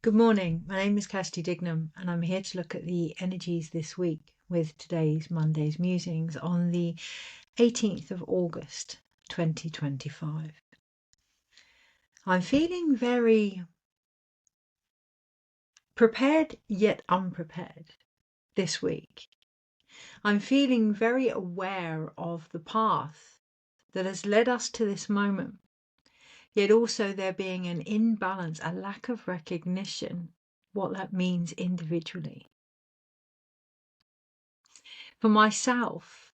Good morning, my name is Kirsty Dignam and I'm here to look at the energies this week with today's Monday's Musings on the 18th of August 2025. I'm feeling very prepared yet unprepared this week. I'm feeling very aware of the path that has led us to this moment, yet also there being an imbalance, a lack of recognition, what that means individually. For myself,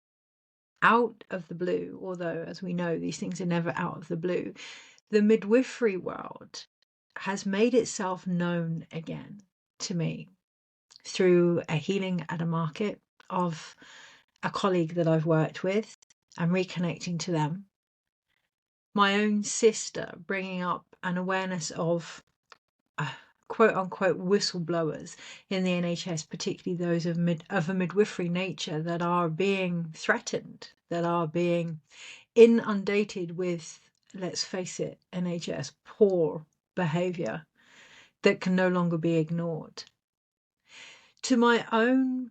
out of the blue, although as we know these things are never out of the blue, the midwifery world has made itself known again to me through a healing at a market of a colleague that I've worked with and reconnecting to them. My own sister bringing up an awareness of quote unquote whistleblowers in the NHS, particularly those of a midwifery nature that are being threatened, that are being inundated with, let's face it, NHS poor behaviour that can no longer be ignored. To my own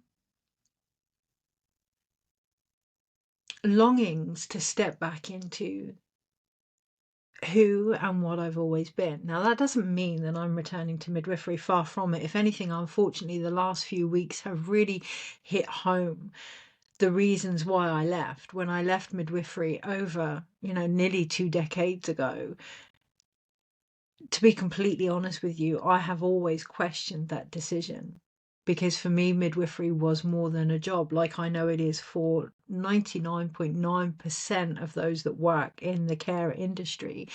longings to step back into who and what I've always been. Now, that doesn't mean that I'm returning to midwifery, far from it. If anything, unfortunately, the last few weeks have really hit home the reasons why I left. When I left midwifery over, nearly 2 decades ago, to be completely honest with you, I have always questioned that decision. Because for me, midwifery was more than a job, like I know it is for 99.9% of those that work in the care industry.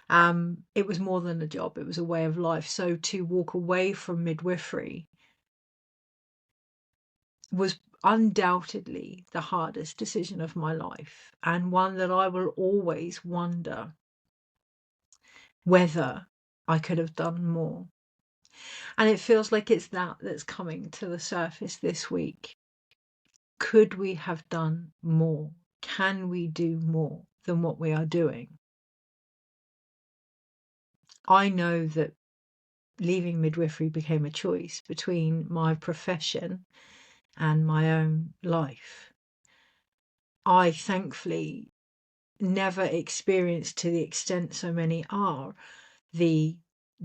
It was more than a job, it was a way of life. So to walk away from midwifery was undoubtedly the hardest decision of my life, and one that I will always wonder whether I could have done more. And it feels like it's that's coming to the surface this week. Could we have done more? Can we do more than what we are doing? I know that leaving midwifery became a choice between my profession and my own life. I thankfully never experienced, to the extent so many are, the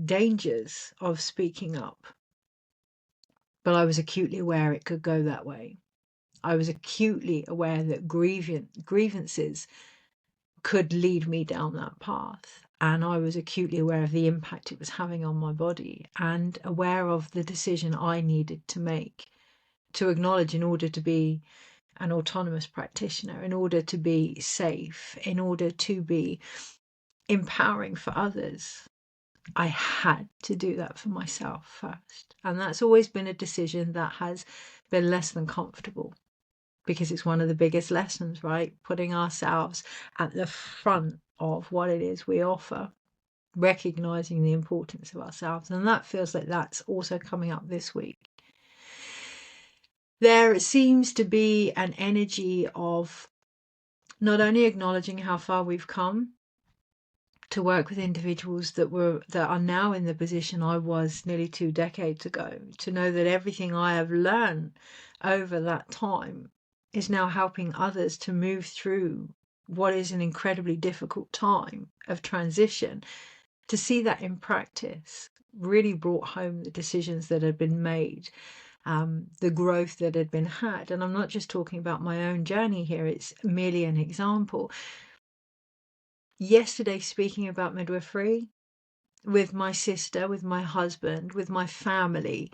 dangers of speaking up. But I was acutely aware it could go that way. I was acutely aware that grievances could lead me down that path. And I was acutely aware of the impact it was having on my body, and aware of the decision I needed to make to acknowledge, in order to be an autonomous practitioner, in order to be safe, in order to be empowering for others, I had to do that for myself first. And that's always been a decision that has been less than comfortable, because it's one of the biggest lessons, right? Putting ourselves at the front of what it is we offer, recognizing the importance of ourselves. And that feels like that's also coming up this week. There seems to be an energy of not only acknowledging how far we've come to work with individuals that are now in the position I was nearly 2 decades ago, to know that everything I have learned over that time is now helping others to move through what is an incredibly difficult time of transition. To see that in practice really brought home the decisions that had been made, the growth that had been had. And I'm not just talking about my own journey here, it's merely an example. Yesterday, speaking about midwifery with my sister, with my husband, with my family,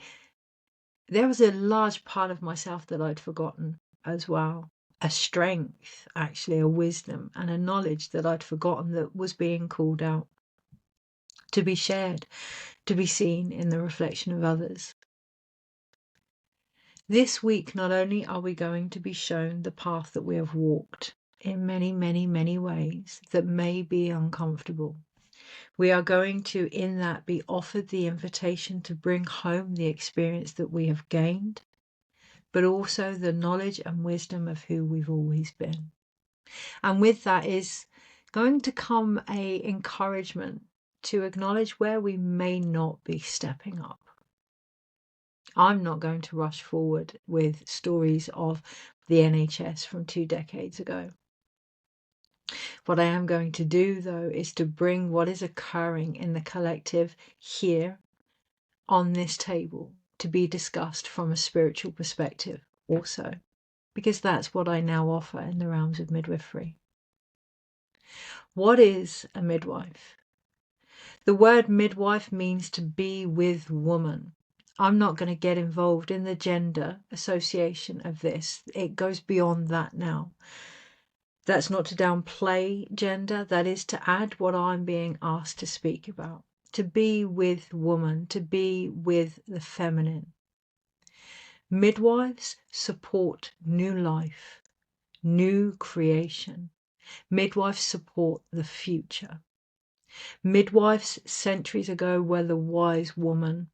there was a large part of myself that I'd forgotten as well. A strength, actually, a wisdom and a knowledge that I'd forgotten that was being called out, to be shared, to be seen in the reflection of others. This week, not only are we going to be shown the path that we have walked in many, many, many ways that may be uncomfortable, we are going to, in that, be offered the invitation to bring home the experience that we have gained, but also the knowledge and wisdom of who we've always been. And with that is going to come a encouragement to acknowledge where we may not be stepping up. I'm not going to rush forward with stories of the NHS from 2 decades ago. What I am going to do, though, is to bring what is occurring in the collective here on this table to be discussed from a spiritual perspective also, because that's what I now offer in the realms of midwifery. What is a midwife? The word midwife means to be with woman. I'm not going to get involved in the gender association of this. It goes beyond that now. That's not to downplay gender. That is to add what I'm being asked to speak about. To be with woman, to be with the feminine. Midwives support new life, new creation. Midwives support the future. Midwives centuries ago were the wise woman.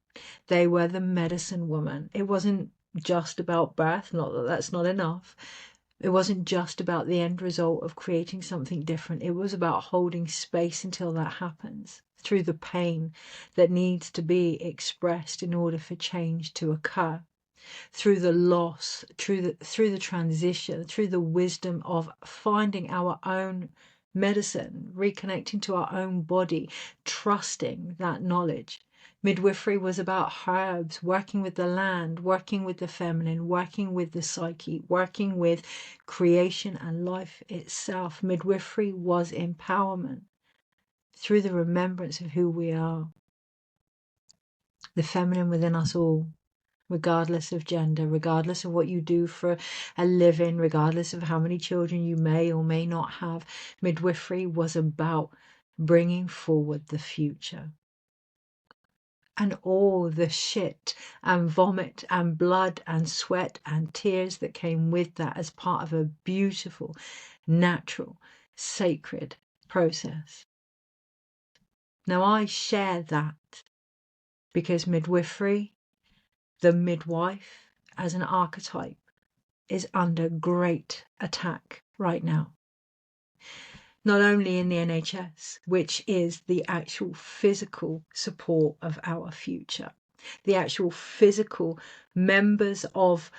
They were the medicine woman. It wasn't just about birth, not that that's not enough. It wasn't just about the end result of creating something different. It was about holding space until that happens, through the pain that needs to be expressed in order for change to occur, through the loss, through the transition, through the wisdom of finding our own medicine, reconnecting to our own body, trusting that knowledge. Midwifery was about herbs, working with the land, working with the feminine, working with the psyche, working with creation and life itself. Midwifery was empowerment through the remembrance of who we are, the feminine within us all, regardless of gender, regardless of what you do for a living, regardless of how many children you may or may not have. Midwifery was about bringing forward the future. And all the shit and vomit and blood and sweat and tears that came with that as part of a beautiful, natural, sacred process. Now I share that because midwifery, the midwife as an archetype, is under great attack right now. Not only in the NHS, which is the actual physical support of our future, the actual physical members of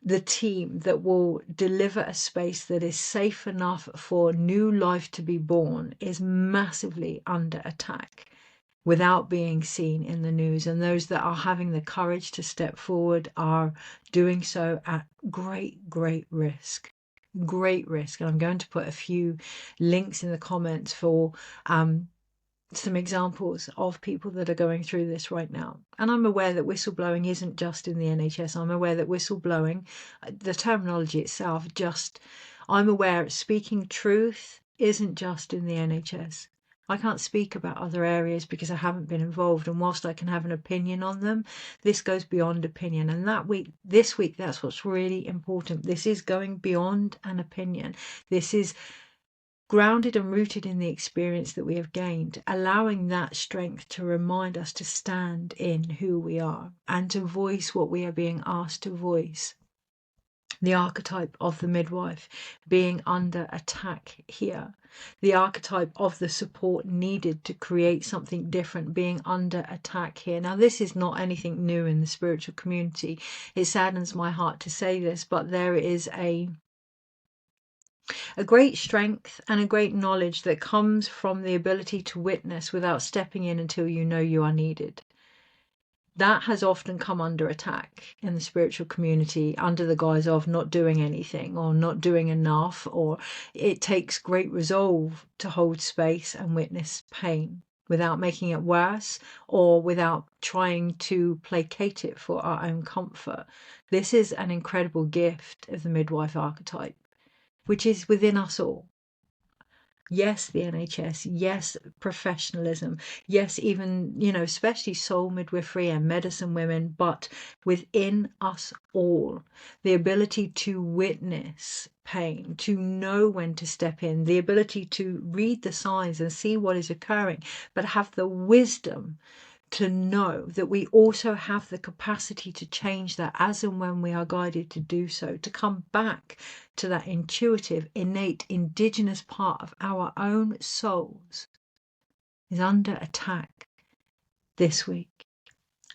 the team that will deliver a space that is safe enough for new life to be born is massively under attack without being seen in the news. And those that are having the courage to step forward are doing so at great, great risk. Great risk. And I'm going to put a few links in the comments for some examples of people that are going through this right now. And I'm aware that whistleblowing isn't just in the NHS. I'm aware that whistleblowing, the terminology itself, I'm aware speaking truth isn't just in the NHS. I can't speak about other areas because I haven't been involved, and whilst I can have an opinion on them, this goes beyond opinion. And this week, that's what's really important. This is going beyond an opinion. This is grounded and rooted in the experience that we have gained, allowing that strength to remind us to stand in who we are and to voice what we are being asked to voice. The archetype of the midwife being under attack here. The archetype of the support needed to create something different being under attack here. Now, this is not anything new in the spiritual community. It saddens my heart to say this, but there is a great strength and a great knowledge that comes from the ability to witness without stepping in until you know you are needed. That has often come under attack in the spiritual community under the guise of not doing anything or not doing enough, or it takes great resolve to hold space and witness pain without making it worse or without trying to placate it for our own comfort. This is an incredible gift of the midwife archetype, which is within us all. Yes, the NHS, yes, professionalism, yes, even, especially soul midwifery and medicine women, but within us all, the ability to witness pain, to know when to step in, the ability to read the signs and see what is occurring, but have the wisdom to know that we also have the capacity to change that as and when we are guided to do so, to come back to that intuitive, innate, indigenous part of our own souls, is under attack this week,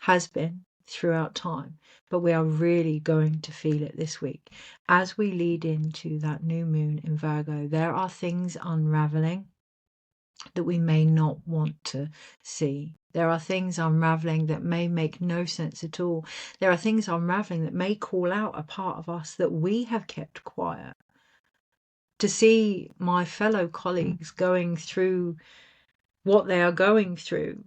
has been throughout time, but we are really going to feel it this week. As we lead into that new moon in Virgo, there are things unraveling that we may not want to see. There are things unraveling that may make no sense at all. There are things unraveling that may call out a part of us that we have kept quiet. To see my fellow colleagues going through what they are going through,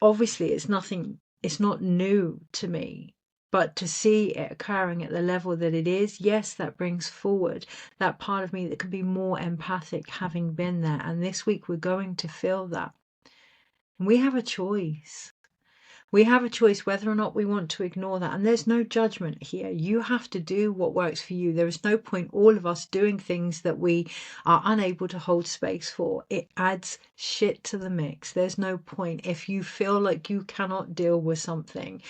obviously it's not new to me, but to see it occurring at the level that it is, yes, that brings forward that part of me that can be more empathic, having been there. And this week we're going to feel that. And we have a choice. We have a choice whether or not we want to ignore that. And there's no judgment here. You have to do what works for you. There is no point all of us doing things that we are unable to hold space for. It adds shit to the mix. There's no point. If you feel like you cannot deal with something,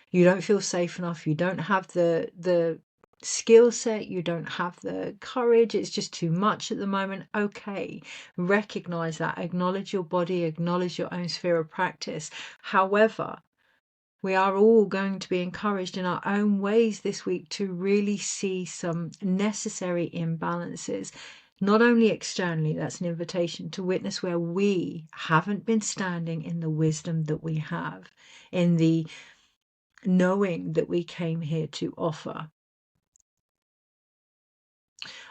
you don't feel safe enough, you don't have the skill set, you don't have the courage, it's just too much at the moment, okay, recognize that, acknowledge your body, acknowledge your own sphere of practice. However, we are all going to be encouraged in our own ways this week to really see some necessary imbalances, not only externally, that's an invitation to witness where we haven't been standing in the wisdom that we have, in the knowing that we came here to offer.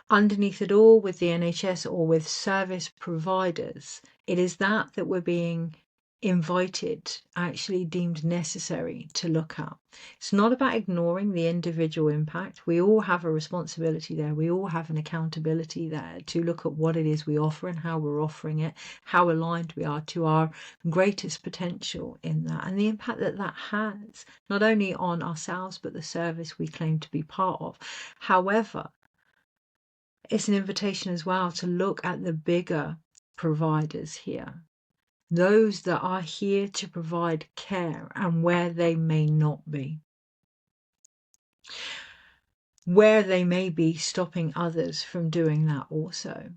Underneath it all, with the NHS or with service providers, it is that we're being invited, actually deemed necessary to look at. It's not about ignoring the individual impact. We all have a responsibility there. We all have an accountability there to look at what it is we offer and how we're offering it, how aligned we are to our greatest potential in that, and the impact that that has, not only on ourselves, but the service we claim to be part of. However, it's an invitation as well to look at the bigger providers here, those that are here to provide care and where they may not be, where they may be stopping others from doing that also.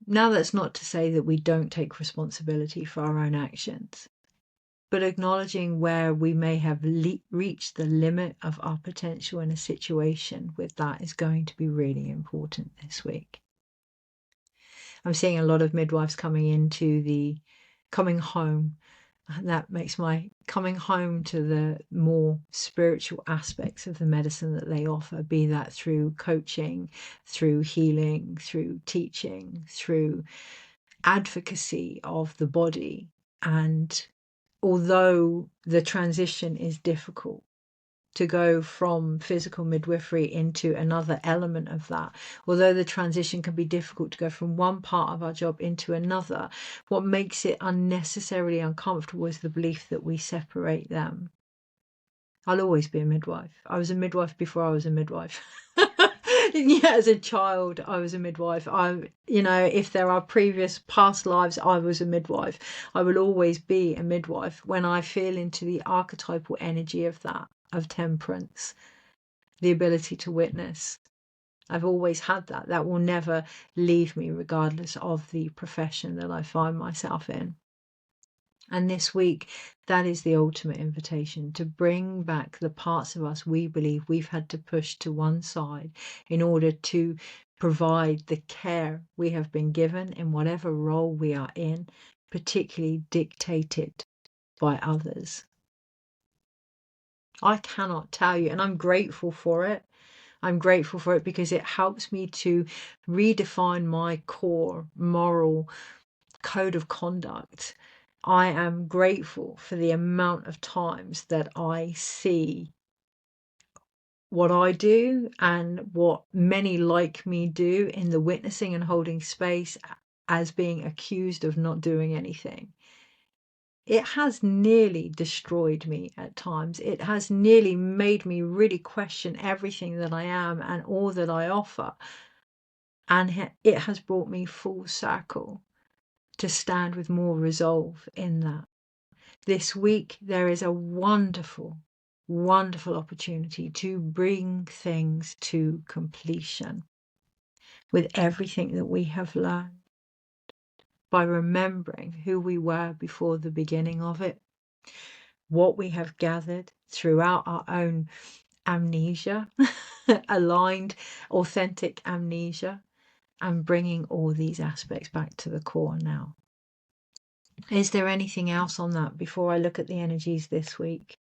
Now, that's not to say that we don't take responsibility for our own actions, but acknowledging where we may have reached the limit of our potential in a situation with that is going to be really important this week. I'm seeing a lot of midwives coming into the coming home. That makes my coming home to the more spiritual aspects of the medicine that they offer, be that through coaching, through healing, through teaching, through advocacy of the body. And although the transition is difficult, to go from physical midwifery into another element of that, although the transition can be difficult to go from one part of our job into another, what makes it unnecessarily uncomfortable is the belief that we separate them. I'll always be a midwife. I was a midwife before I was a midwife. Yeah, as a child, I was a midwife. If there are past lives, I was a midwife. I will always be a midwife when I feel into the archetypal energy of that, of temperance, the ability to witness. I've always had that. That will never leave me, regardless of the profession that I find myself in. And this week, that is the ultimate invitation, to bring back the parts of us we believe we've had to push to one side in order to provide the care we have been given in whatever role we are in, particularly dictated by others. I cannot tell you, and I'm grateful for it. I'm grateful for it because it helps me to redefine my core moral code of conduct. I am grateful for the amount of times that I see what I do and what many like me do in the witnessing and holding space as being accused of not doing anything. It has nearly destroyed me at times. It has nearly made me really question everything that I am and all that I offer. And it has brought me full circle to stand with more resolve in that, This week, there is a wonderful, wonderful opportunity to bring things to completion with everything that we have learned by remembering who we were before the beginning of it, what we have gathered throughout our own amnesia, aligned, authentic amnesia, and bringing all these aspects back to the core now. Is there anything else on that before I look at the energies this week?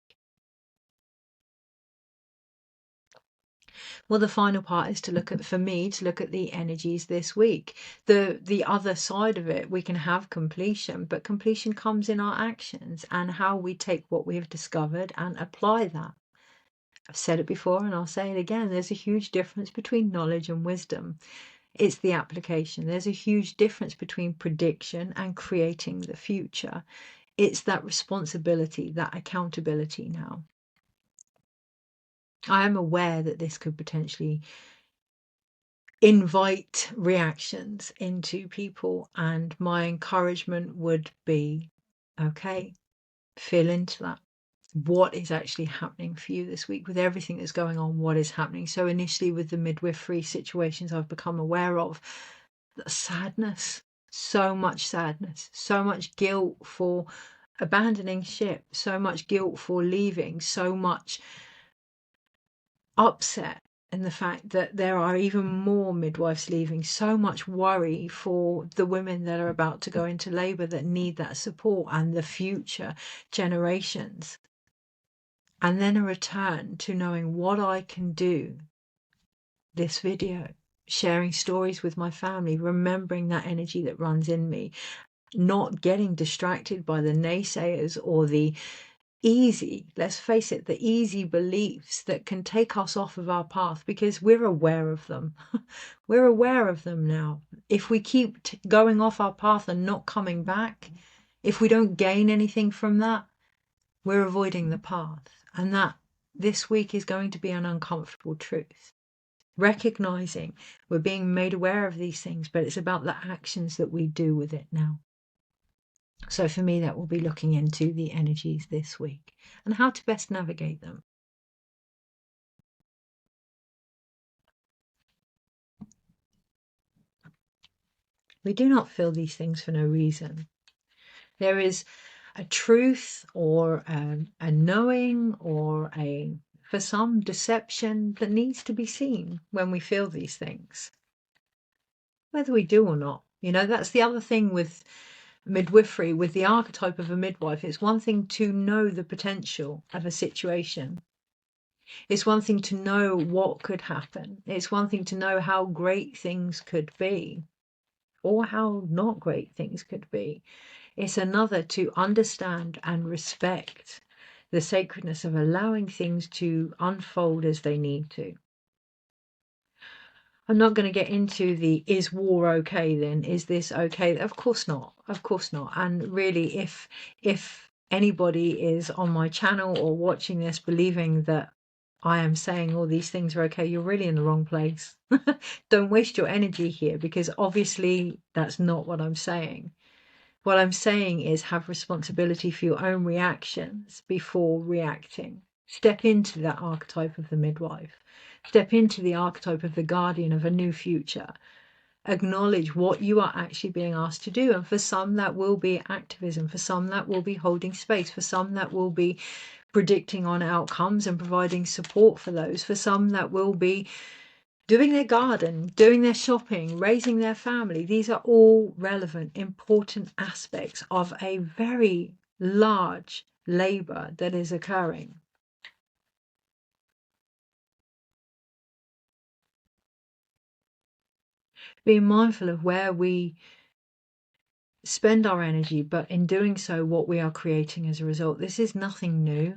Well, the final part is to look at, for me, to look at the energies this week. The other side of it, we can have completion, but completion comes in our actions and how we take what we have discovered and apply that. I've said it before and I'll say it again. There's a huge difference between knowledge and wisdom. It's the application. There's a huge difference between prediction and creating the future. It's that responsibility, that accountability now. I am aware that this could potentially invite reactions into people, and my encouragement would be, okay, feel into that. What is actually happening for you this week with everything that's going on? What is happening? So initially with the midwifery situations I've become aware of, the sadness, so much guilt for abandoning ship, so much guilt for leaving, so much upset in the fact that there are even more midwives leaving, so much worry for the women that are about to go into labour that need that support and the future generations. And then a return to knowing what I can do. This video, sharing stories with my family, remembering that energy that runs in me, not getting distracted by the naysayers or the easy, let's face it, the easy beliefs that can take us off of our path, because we're aware of them. We're aware of them now. If we keep going off our path and not coming back, if we don't gain anything from that, we're avoiding the path. And that this week is going to be an uncomfortable truth. Recognizing we're being made aware of these things, but it's about the actions that we do with it now. So for me, that will be looking into the energies this week and how to best navigate them. We do not feel these things for no reason. There is a truth or a knowing or for some, deception that needs to be seen when we feel these things, whether we do or not. You know, that's the other thing with midwifery, with the archetype of a midwife. It's one thing to know the potential of a situation. It's one thing to know what could happen. It's one thing to know how great things could be or how not great things could be. It's another to understand and respect the sacredness of allowing things to unfold as they need to. I'm not going to get into the, is war okay then? Is this okay? Of course not. Of course not. And really, if anybody is on my channel or watching this believing that I am saying all these things are okay, you're really in the wrong place. Don't waste your energy here, because obviously that's not what I'm saying. What I'm saying is have responsibility for your own reactions before reacting. Step into that archetype of the midwife. Step into the archetype of the guardian of a new future. Acknowledge what you are actually being asked to do. And for some, that will be activism. For some, that will be holding space. For some, that will be predicting on outcomes and providing support for those. For some, that will be doing their garden, doing their shopping, raising their family. These are all relevant, important aspects of a very large labour that is occurring. Being mindful of where we spend our energy, but in doing so, what we are creating as a result. This is nothing new,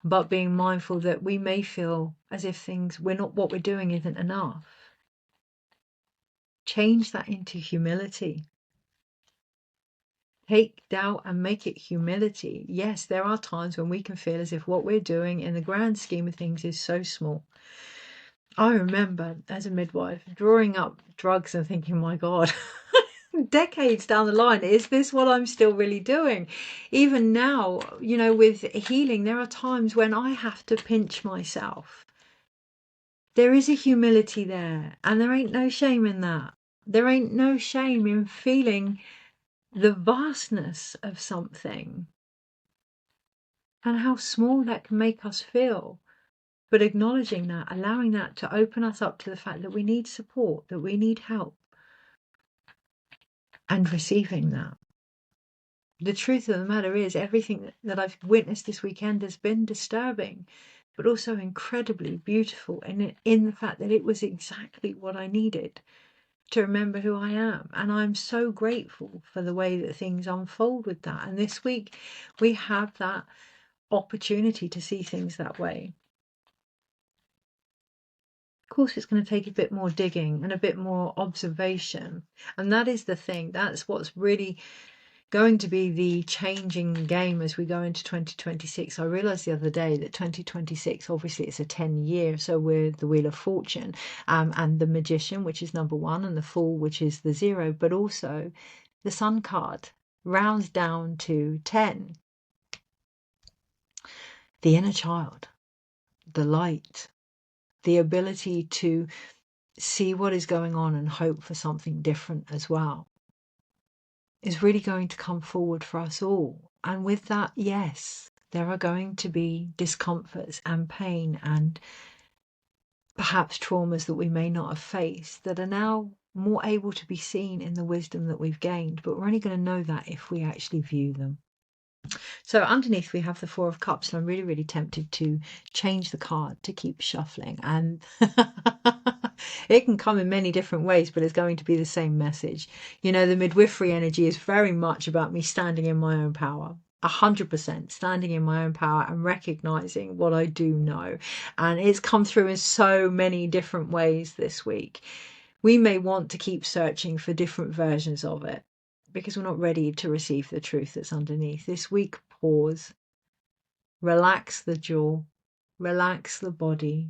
but being mindful that we may feel as if what we're doing isn't enough. Change that into humility. Take doubt and make it humility. Yes, there are times when we can feel as if what we're doing in the grand scheme of things is so small. I remember as a midwife drawing up drugs and thinking, my God, decades down the line, is this what I'm still really doing? Even now, you know, with healing, there are times when I have to pinch myself. There is a humility there, and there ain't no shame in that. There ain't no shame in feeling the vastness of something and how small that can make us feel. But acknowledging that, allowing that to open us up to the fact that we need support, that we need help, and receiving that. The truth of the matter is, everything that I've witnessed this weekend has been disturbing, but also incredibly beautiful in the fact that it was exactly what I needed to remember who I am. And I'm so grateful for the way that things unfold with that. And this week we have that opportunity to see things that way. Of course, it's going to take a bit more digging and a bit more observation. And that is the thing. That's what's really going to be the changing game as we go into 2026. I realized the other day that 2026, obviously it's a 10-year, so we're the Wheel of Fortune, and the Magician, which is number 1, and the Fool, which is the 0, but also the Sun card rounds down to 10. The inner child, the light, the ability to see what is going on and hope for something different as well, is really going to come forward for us all. And with that, yes, there are going to be discomforts and pain and perhaps traumas that we may not have faced that are now more able to be seen in the wisdom that we've gained. But we're only going to know that if we actually view them. So underneath we have the 4 of Cups, and I'm really, really tempted to change the card to keep shuffling. And it can come in many different ways, but it's going to be the same message. You know, the midwifery energy is very much about me standing in my own power. 100% standing in my own power and recognizing what I do know. And it's come through in so many different ways this week. We may want to keep searching for different versions of it, because we're not ready to receive the truth that's underneath. This week, pause, relax the jaw, relax the body,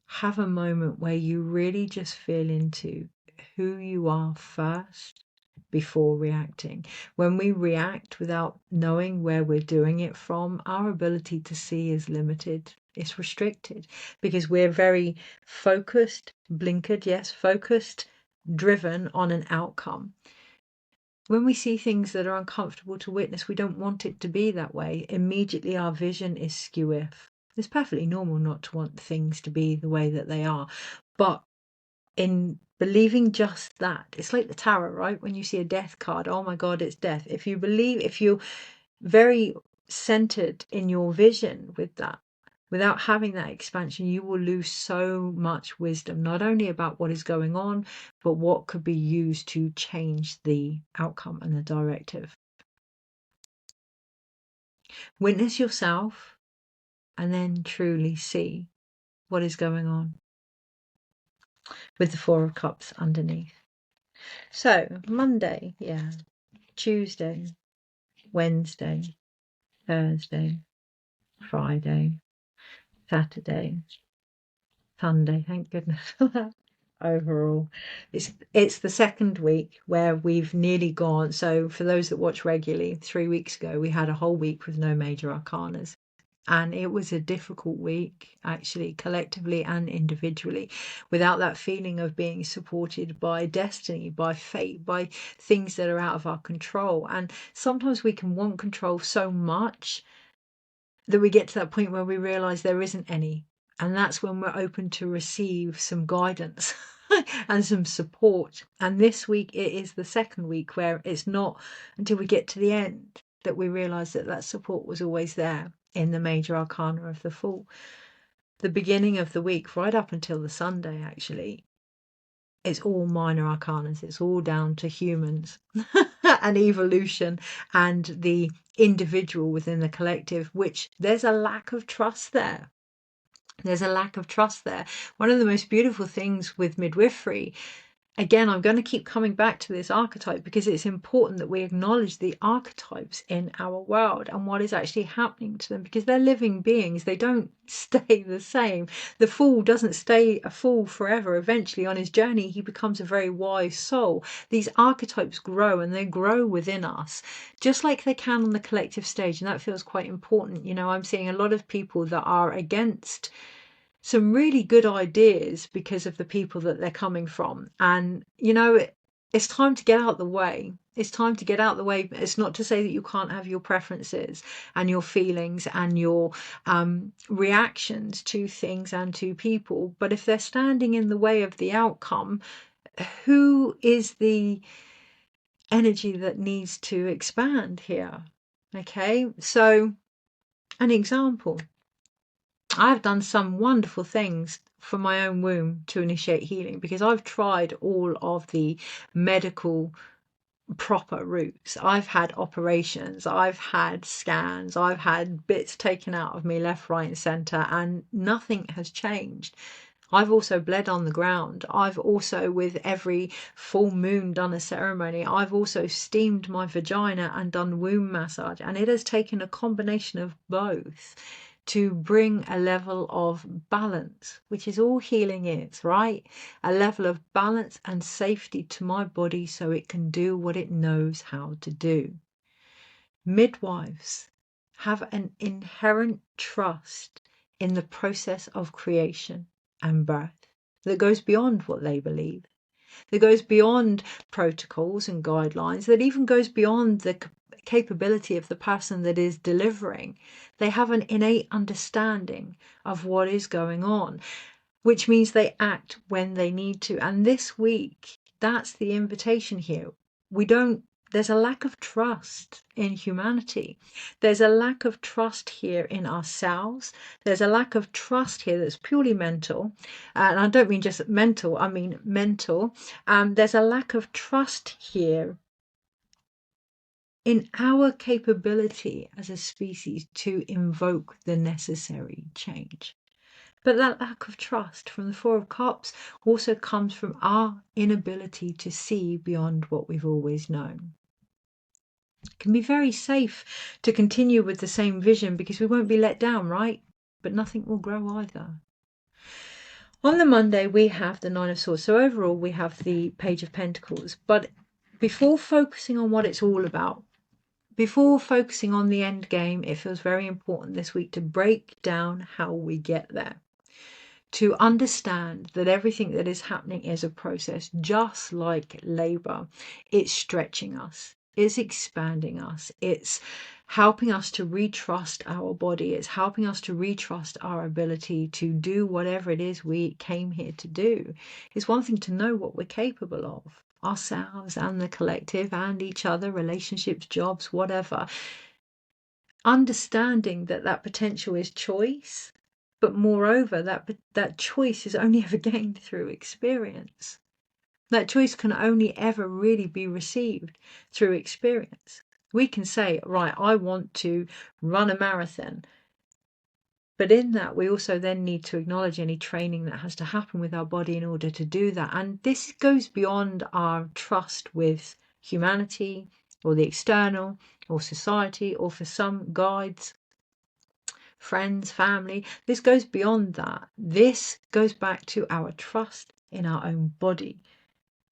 have a moment where you really just feel into who you are first before reacting. When we react without knowing where we're doing it from, our ability to see is limited. It's restricted because we're very focused, blinkered, yes, focused, driven on an outcome. When we see things that are uncomfortable to witness, we don't want it to be that way. Immediately our vision is skew-if. It's perfectly normal not to want things to be the way that they are. But in believing just that, it's like the tarot, right? When you see a death card, oh my God, it's death. If you're very centered in your vision with that, without having that expansion, you will lose so much wisdom, not only about what is going on, but what could be used to change the outcome and the directive. Witness yourself and then truly see what is going on with the 4 of Cups underneath. So Monday, yeah, Tuesday, Wednesday, Thursday, Friday, Saturday, Sunday, thank goodness for that. Overall, it's the second week where we've nearly gone. So for those that watch regularly, 3 weeks ago we had a whole week with no major arcanas, and it was a difficult week, actually, collectively and individually, without that feeling of being supported by destiny, by fate, by things that are out of our control. And sometimes we can want control so much that we get to that point where we realize there isn't any. And that's when we're open to receive some guidance and some support. And this week, it is the second week where it's not until we get to the end that we realise that that support was always there in the major arcana of the Fool. The beginning of the week, right up until the Sunday, actually, it's all minor arcanas. It's all down to humans and evolution and the individual within the collective, which there's a lack of trust there. There's a lack of trust there. One of the most beautiful things with midwifery again, I'm going to keep coming back to this archetype because it's important that we acknowledge the archetypes in our world and what is actually happening to them, because they're living beings. They don't stay the same. The fool doesn't stay a fool forever. Eventually, on his journey, he becomes a very wise soul. These archetypes grow, and they grow within us, just like they can on the collective stage. And that feels quite important. You know, I'm seeing a lot of people that are against some really good ideas because of the people that they're coming from. And, you know, it's time to get out the way. It's time to get out the way. It's not to say that you can't have your preferences and your feelings and your reactions to things and to people. But if they're standing in the way of the outcome, who is the energy that needs to expand here? Okay, so an example. I've done some wonderful things for my own womb to initiate healing, because I've tried all of the medical proper routes. I've had operations, I've had scans, I've had bits taken out of me left, right, and centre, and nothing has changed. I've also bled on the ground. I've also, with every full moon, done a ceremony. I've also steamed my vagina and done womb massage. And it has taken a combination of both to bring a level of balance, which is all healing is, right? A level of balance and safety to my body so it can do what it knows how to do. Midwives have an inherent trust in the process of creation and birth that goes beyond what they believe, that goes beyond protocols and guidelines, that even goes beyond the capability of the person that is delivering. They have an innate understanding of what is going on, which means they act when they need to. And this week, that's the invitation here. There's a lack of trust in humanity. There's a lack of trust here in ourselves. There's a lack of trust here that's purely mental. And I don't mean just mental, I mean mental. There's a lack of trust here in our capability as a species to invoke the necessary change. But that lack of trust from the Four of Cups also comes from our inability to see beyond what we've always known. It can be very safe to continue with the same vision because we won't be let down, right? But nothing will grow either. On the Monday, we have the Nine of Swords. So overall, we have the Page of Pentacles. But before focusing on what it's all about, before focusing on the end game, it feels very important this week to break down how we get there. To understand that everything that is happening is a process, just like labor. It's stretching us, it's expanding us, it's helping us to retrust our body, it's helping us to retrust our ability to do whatever it is we came here to do. It's one thing to know what we're capable of, ourselves and the collective and each other, relationships, jobs, whatever. Understanding that that potential is choice. But moreover, that choice is only ever gained through experience. That choice can only ever really be received through experience. We can say, right, I want to run a marathon. But in that, we also then need to acknowledge any training that has to happen with our body in order to do that. And this goes beyond our trust with humanity or the external or society, or for some guides, friends, family. This goes beyond that. This goes back to our trust in our own body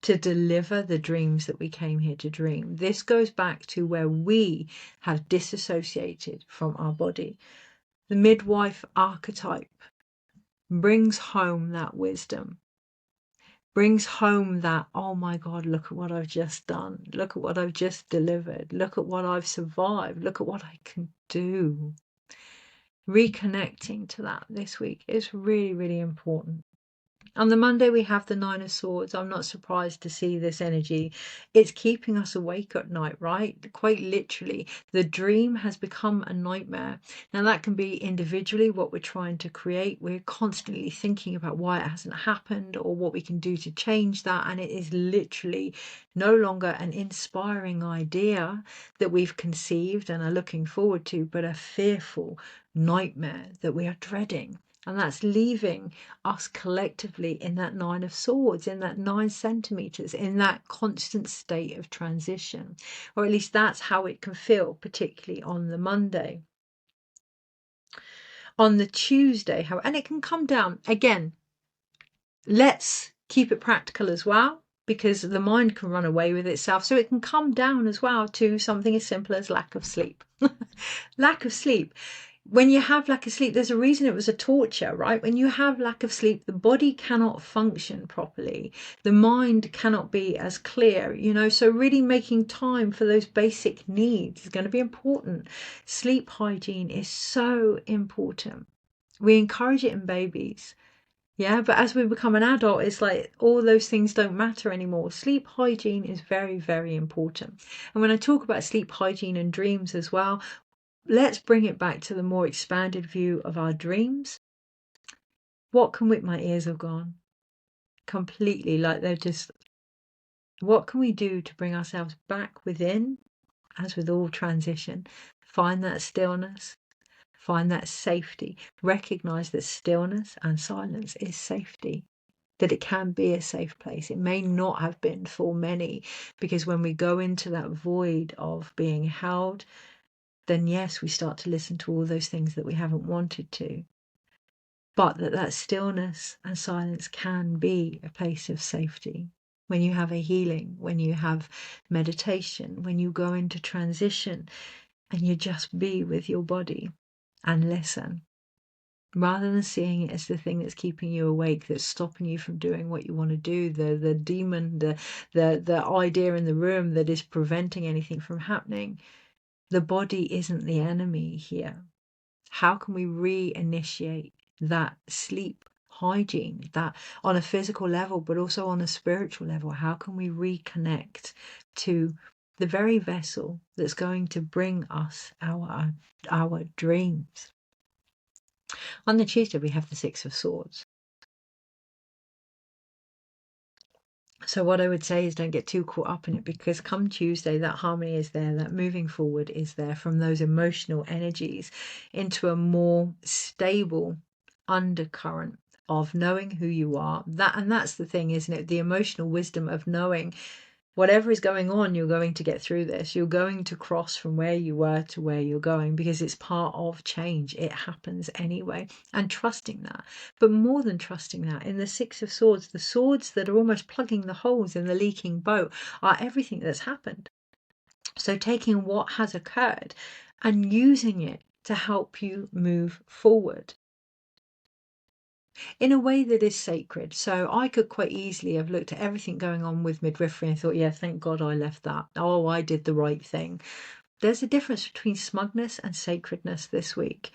to deliver the dreams that we came here to dream. This goes back to where we have disassociated from our body. The midwife archetype brings home that wisdom, brings home that, oh my God, look at what I've just done. Look at what I've just delivered. Look at what I've survived. Look at what I can do. Reconnecting to that this week is really, really important. On the Monday, we have the Nine of Swords. I'm not surprised to see this energy. It's keeping us awake at night, right? Quite literally, the dream has become a nightmare. Now, that can be individually what we're trying to create. We're constantly thinking about why it hasn't happened or what we can do to change that. And it is literally no longer an inspiring idea that we've conceived and are looking forward to, but a fearful nightmare that we are dreading. And that's leaving us collectively in that 9 of Swords, in that 9 centimeters, in that constant state of transition. Or at least that's how it can feel, particularly on the Monday. On the Tuesday, however, and it can come down, again, let's keep it practical as well, because the mind can run away with itself. So it can come down as well to something as simple as lack of sleep. Lack of sleep. When you have lack of sleep, there's a reason it was a torture, right? When you have lack of sleep, the body cannot function properly. The mind cannot be as clear, you know, so really making time for those basic needs is going to be important. Sleep hygiene is so important. We encourage it in babies. Yeah, but as we become an adult, it's like all those things don't matter anymore. Sleep hygiene is very, very important. And when I talk about sleep hygiene and dreams as well, let's bring it back to the more expanded view of our dreams. What can my ears have gone completely, like they're just, what can we do to bring ourselves back within, as with all transition? Find that stillness, find that safety, recognize that stillness and silence is safety, that it can be a safe place. It may not have been for many, because when we go into that void of being held, then yes, we start to listen to all those things that we haven't wanted to. But that stillness and silence can be a place of safety. When you have a healing, when you have meditation, when you go into transition and you just be with your body and listen, rather than seeing it as the thing that's keeping you awake, that's stopping you from doing what you want to do, the demon, the idea in the room that is preventing anything from happening. The body isn't the enemy here. How can we reinitiate that sleep hygiene, that on a physical level, but also on a spiritual level? How can we reconnect to the very vessel that's going to bring us our dreams? On the Tuesday, we have the 6 of Swords. So what I would say is don't get too caught up in it, because come Tuesday, that harmony is there, that moving forward is there from those emotional energies into a more stable undercurrent of knowing who you are. That's the thing, isn't it? The emotional wisdom of knowing whatever is going on, you're going to get through this. You're going to cross from where you were to where you're going, because it's part of change. It happens anyway. And trusting that. But more than trusting that, in the 6 of Swords, the swords that are almost plugging the holes in the leaking boat are everything that's happened. So taking what has occurred and using it to help you move forward in a way that is sacred. So I could quite easily have looked at everything going on with midwifery and thought, yeah, thank God I left that. Oh, I did the right thing. There's a difference between smugness and sacredness this week.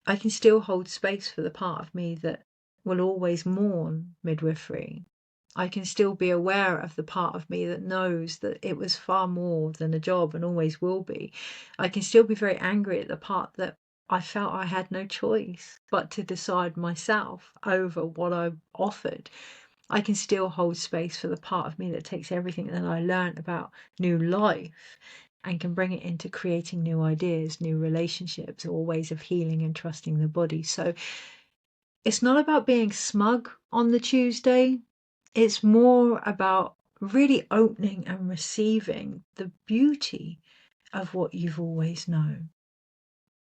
I can still hold space for the part of me that will always mourn midwifery. I can still be aware of the part of me that knows that it was far more than a job and always will be. I can still be very angry at the part that I felt I had no choice but to decide myself over what I offered. I can still hold space for the part of me that takes everything that I learned about new life and can bring it into creating new ideas, new relationships, or ways of healing and trusting the body. So it's not about being smug on the Tuesday. It's more about really opening and receiving the beauty of what you've always known.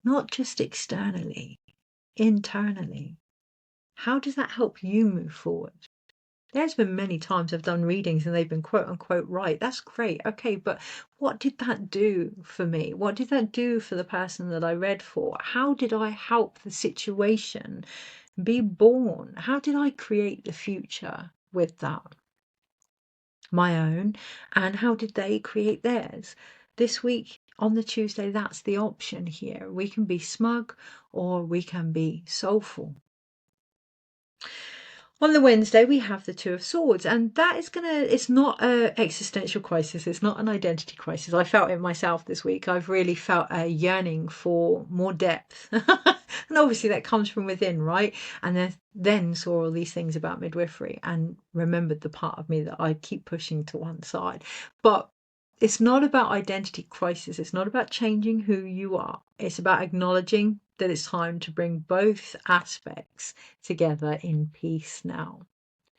Not just externally, internally. How does that help you move forward? There's been many times I've done readings and they've been quote unquote right. That's great. Okay, but what did that do for me? What did that do for the person that I read for? How did I help the situation be born? How did I create the future with that? My own, and how did they create theirs? This week on the Tuesday, that's the option here. We can be smug or we can be soulful. On the Wednesday, we have the 2 of Swords, and that is it's not an existential crisis. It's not an identity crisis. I felt it myself this week. I've really felt a yearning for more depth. And obviously that comes from within, right? And then saw all these things about midwifery and remembered the part of me that I keep pushing to one side. But it's not about identity crisis. It's not about changing who you are. It's about acknowledging that it's time to bring both aspects together in peace now,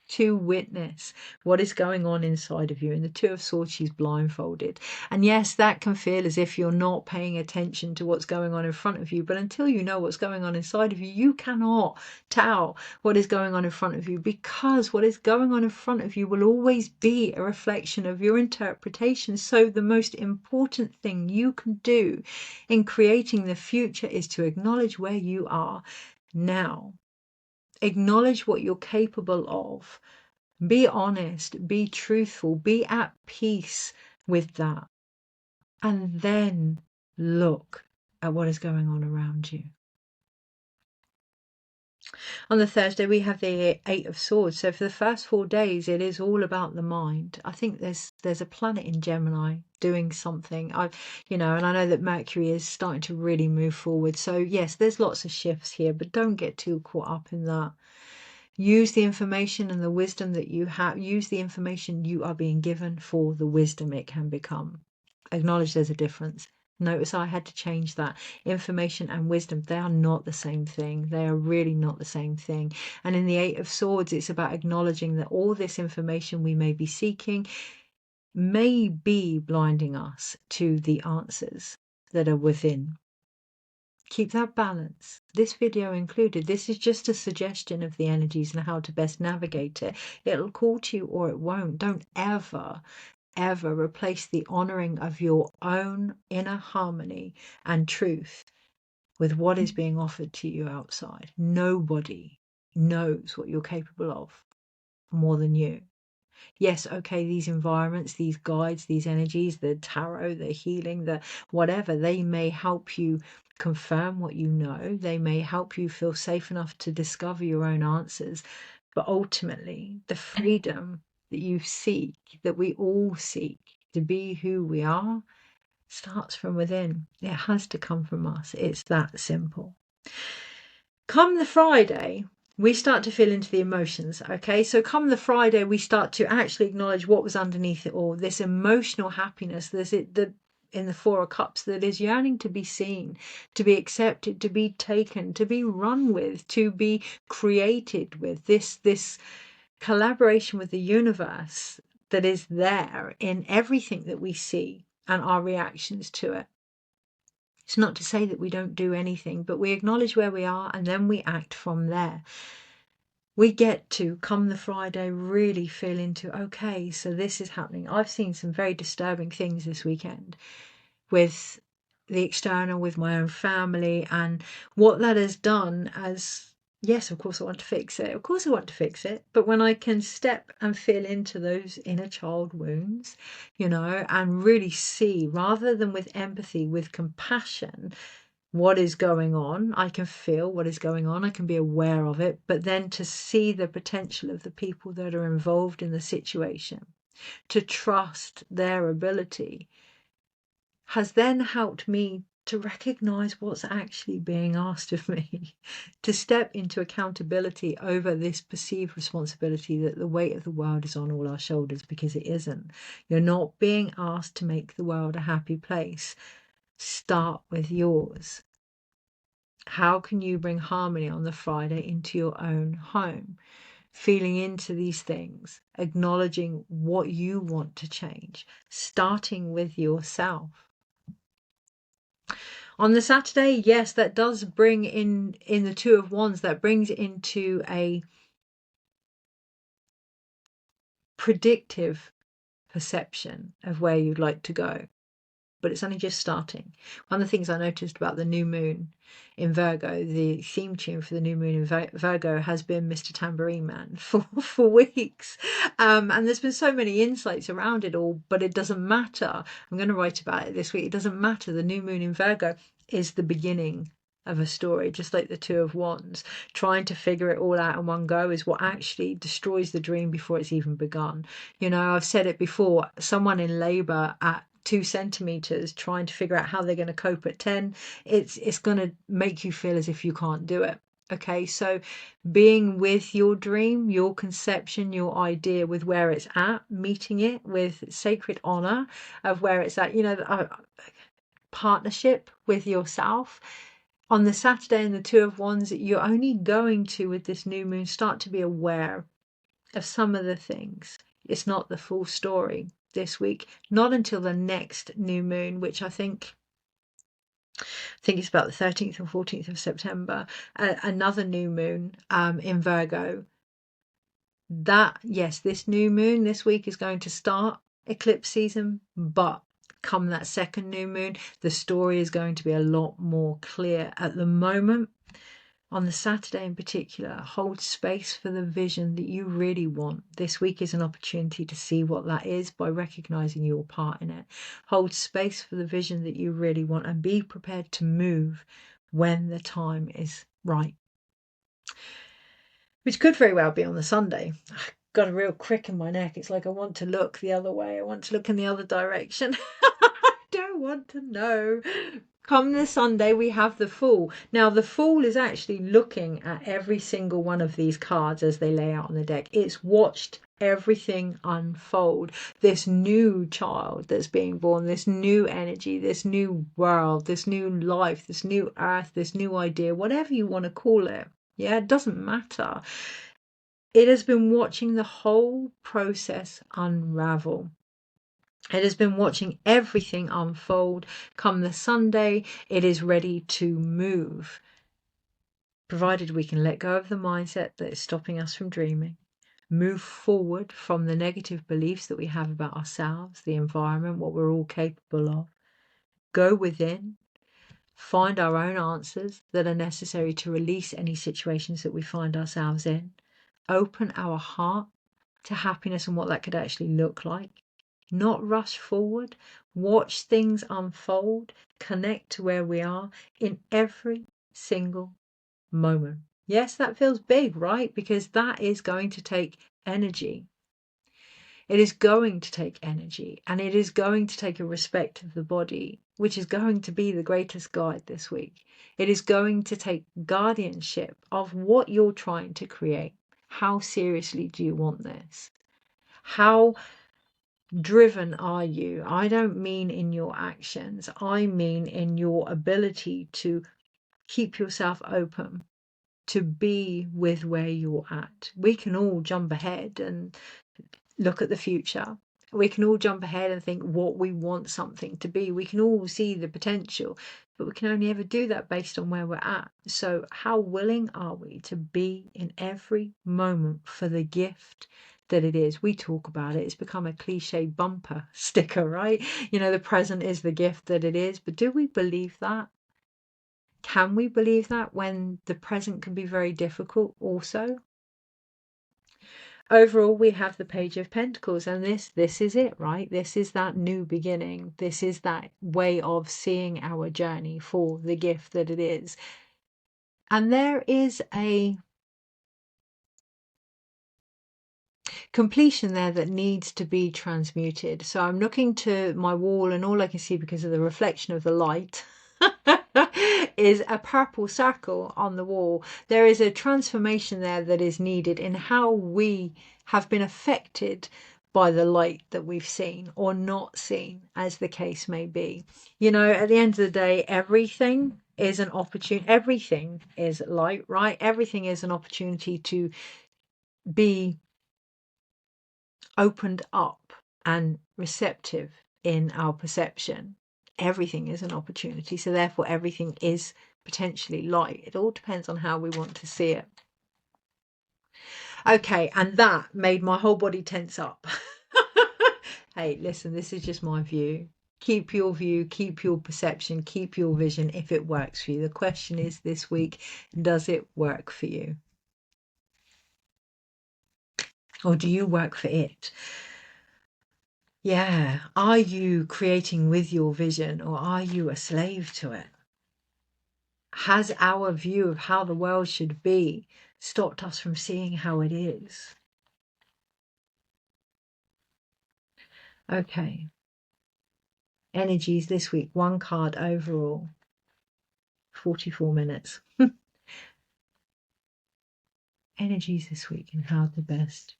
to witness what is going on inside of you. In the Two of Swords, she's blindfolded. And yes, that can feel as if you're not paying attention to what's going on in front of you. But until you know what's going on inside of you, you cannot tell what is going on in front of you, because what is going on in front of you will always be a reflection of your interpretation. So the most important thing you can do in creating the future is to acknowledge where you are now. Acknowledge what you're capable of. Be honest, be truthful, be at peace with that. And then look at what is going on around you. On the Thursday, we have the Eight of Swords. So for the first 4 days, it is all about the mind. I think there's a planet in Gemini doing something. And I know that Mercury is starting to really move forward. So yes, there's lots of shifts here, but don't get too caught up in that. Use the information and the wisdom that you have. Use the information you are being given for the wisdom it can become. Acknowledge there's a difference. Notice I had to change that. Information and wisdom, they are not the same thing. They are really not the same thing. And in the Eight of Swords, it's about acknowledging that all this information we may be seeking may be blinding us to the answers that are within. Keep that balance. This video included. This is just a suggestion of the energies and how to best navigate it. It'll call to you or it won't. Don't ever replace the honoring of your own inner harmony and truth with what is being offered to you outside. Nobody knows what you're capable of more than you. Yes, okay, these environments, these guides, these energies, the tarot, the healing, the whatever, they may help you confirm what you know. They may help you feel safe enough to discover your own answers. But ultimately, the freedom that you seek, that we all seek to be who we are, starts from within. It has to come from us. It's that simple. Come the Friday, we start to feel into the emotions, okay? So come the Friday, we start to actually acknowledge what was underneath it all, this emotional happiness, in the Four of Cups, that is yearning to be seen, to be accepted, to be taken, to be run with, to be created with, this collaboration with the universe that is there in everything that we see and our reactions to it. It's not to say that we don't do anything, but we acknowledge where we are and then we act from there. We get to, come the Friday, really feel into, okay, so this is happening. I've seen some very disturbing things this weekend with the external, with my own family, and what that has done as, yes, of course I want to fix it. Of course I want to fix it. But when I can step and feel into those inner child wounds, and really see, rather than with empathy, with compassion, what is going on. I can feel what is going on. I can be aware of it. But then to see the potential of the people that are involved in the situation, to trust their ability, has then helped me to recognize what's actually being asked of me, to step into accountability over this perceived responsibility that the weight of the world is on all our shoulders, because it isn't. You're not being asked to make the world a happy place. Start with yours. How can you bring harmony on the Friday into your own home? Feeling into these things, acknowledging what you want to change, starting with yourself. On the Saturday, yes, that does bring in the Two of Wands, that brings into a predictive perception of where you'd like to go. But it's only just starting. One of the things I noticed about the new moon in Virgo, the theme tune for the new moon in Virgo has been Mr. Tambourine Man for weeks. And there's been so many insights around it all, but it doesn't matter. I'm going to write about it this week. It doesn't matter. The new moon in Virgo is the beginning of a story, just like the Two of Wands. Trying to figure it all out in one go is what actually destroys the dream before it's even begun. I've said it before, someone in labour at 2 centimeters trying to figure out how they're going to cope at 10, it's going to make you feel as if you can't do it. Okay, so being with your dream, your conception, your idea, with where it's at, meeting it with sacred honor of where it's at, partnership with yourself, On the Saturday and the Two of Wands, you're only going to, with this new moon, start to be aware of some of the things. It's not the full story this week, not until the next new moon, which I think it's about the 13th or 14th of September, another new moon in Virgo. That, yes, this new moon this week is going to start eclipse season, but come that second new moon, the story is going to be a lot more clear. At the moment, on the Saturday in particular, hold space for the vision that you really want. This week is an opportunity to see what that is by recognizing your part in it. Hold space for the vision that you really want and be prepared to move when the time is right. Which could very well be on the Sunday. I've got a real crick in my neck. It's like I want to look the other way. I want to look in the other direction. I don't want to know. Come the Sunday, we have the Fool. Now, the Fool is actually looking at every single one of these cards as they lay out on the deck. It's watched everything unfold. This new child that's being born, this new energy, this new world, this new life, this new earth, this new idea, whatever you want to call it. Yeah, it doesn't matter. It has been watching the whole process unravel. It has been watching everything unfold. Come the Sunday, it is ready to move, provided we can let go of the mindset that is stopping us from dreaming, move forward from the negative beliefs that we have about ourselves, the environment, what we're all capable of, go within, find our own answers that are necessary to release any situations that we find ourselves in, open our heart to happiness and what that could actually look like, not rush forward, watch things unfold, connect to where we are in every single moment. Yes, that feels big, right? Because that is going to take energy. It is going to take energy, and it is going to take a respect of the body, which is going to be the greatest guide this week. It is going to take guardianship of what you're trying to create. How seriously do you want this? How driven are you? I don't mean in your actions. I mean in your ability to keep yourself open, to be with where you're at. We can all jump ahead and look at the future. We can all jump ahead and think what we want something to be. We can all see the potential, but we can only ever do that based on where we're at. So how willing are we to be in every moment for the gift that it is? We talk about it. It's become a cliche bumper sticker, right? You know, the present is the gift that it is. But do we believe that? Can we believe that when the present can be very difficult also? Overall, we have the Page of Pentacles, and this is it, right? This is that new beginning. This is that way of seeing our journey for the gift that it is. And there is a completion there that needs to be transmuted. So I'm looking to my wall, and all I can see, because of the reflection of the light, is a purple circle on the wall. There is a transformation there that is needed in how we have been affected by the light that we've seen or not seen, as the case may be. You know, at the end of the day, everything is an opportunity. Everything is light, right? Everything is an opportunity to be opened up and receptive in our perception. Everything is an opportunity, so therefore everything is potentially light. It all depends on how we want to see it. Okay, and that made my whole body tense up. Hey, listen, this is just my view. Keep your view, keep your perception, keep your vision if it works for you. The question is this week, does it work for you? Or do you work for it? Yeah. Are you creating with your vision, or are you a slave to it? Has our view of how the world should be stopped us from seeing how it is? Okay. Energies this week, one card overall, 44 minutes. Energies this week and how to best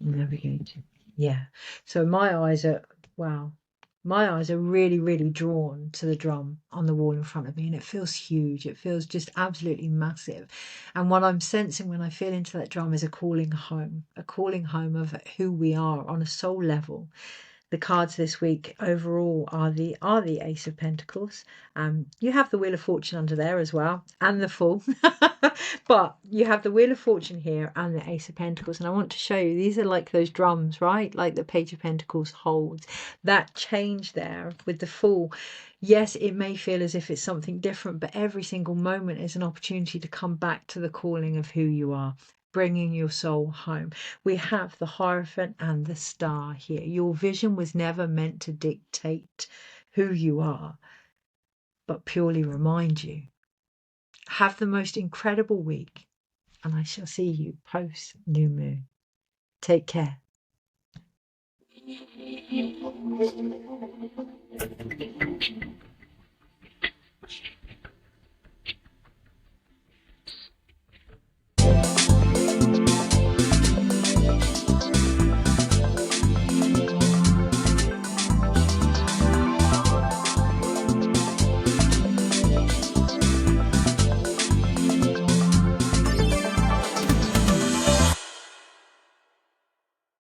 navigate. Yeah. So my eyes are, wow, my eyes are really, really drawn to the drum on the wall in front of me, and it feels huge. It feels just absolutely massive. And what I'm sensing when I feel into that drum is a calling home of who we are on a soul level. The cards this week overall are the Ace of Pentacles. You have the Wheel of Fortune under there as well, and the Fool. But you have the Wheel of Fortune here and the Ace of Pentacles. And I want to show you, these are like those drums, right? Like the Page of Pentacles holds. That change there with the Fool. Yes, it may feel as if it's something different, but every single moment is an opportunity to come back to the calling of who you are, bringing your soul home. We have the Hierophant and the Star here. Your vision was never meant to dictate who you are, but purely remind you. Have the most incredible week, and I shall see you post new moon. Take care.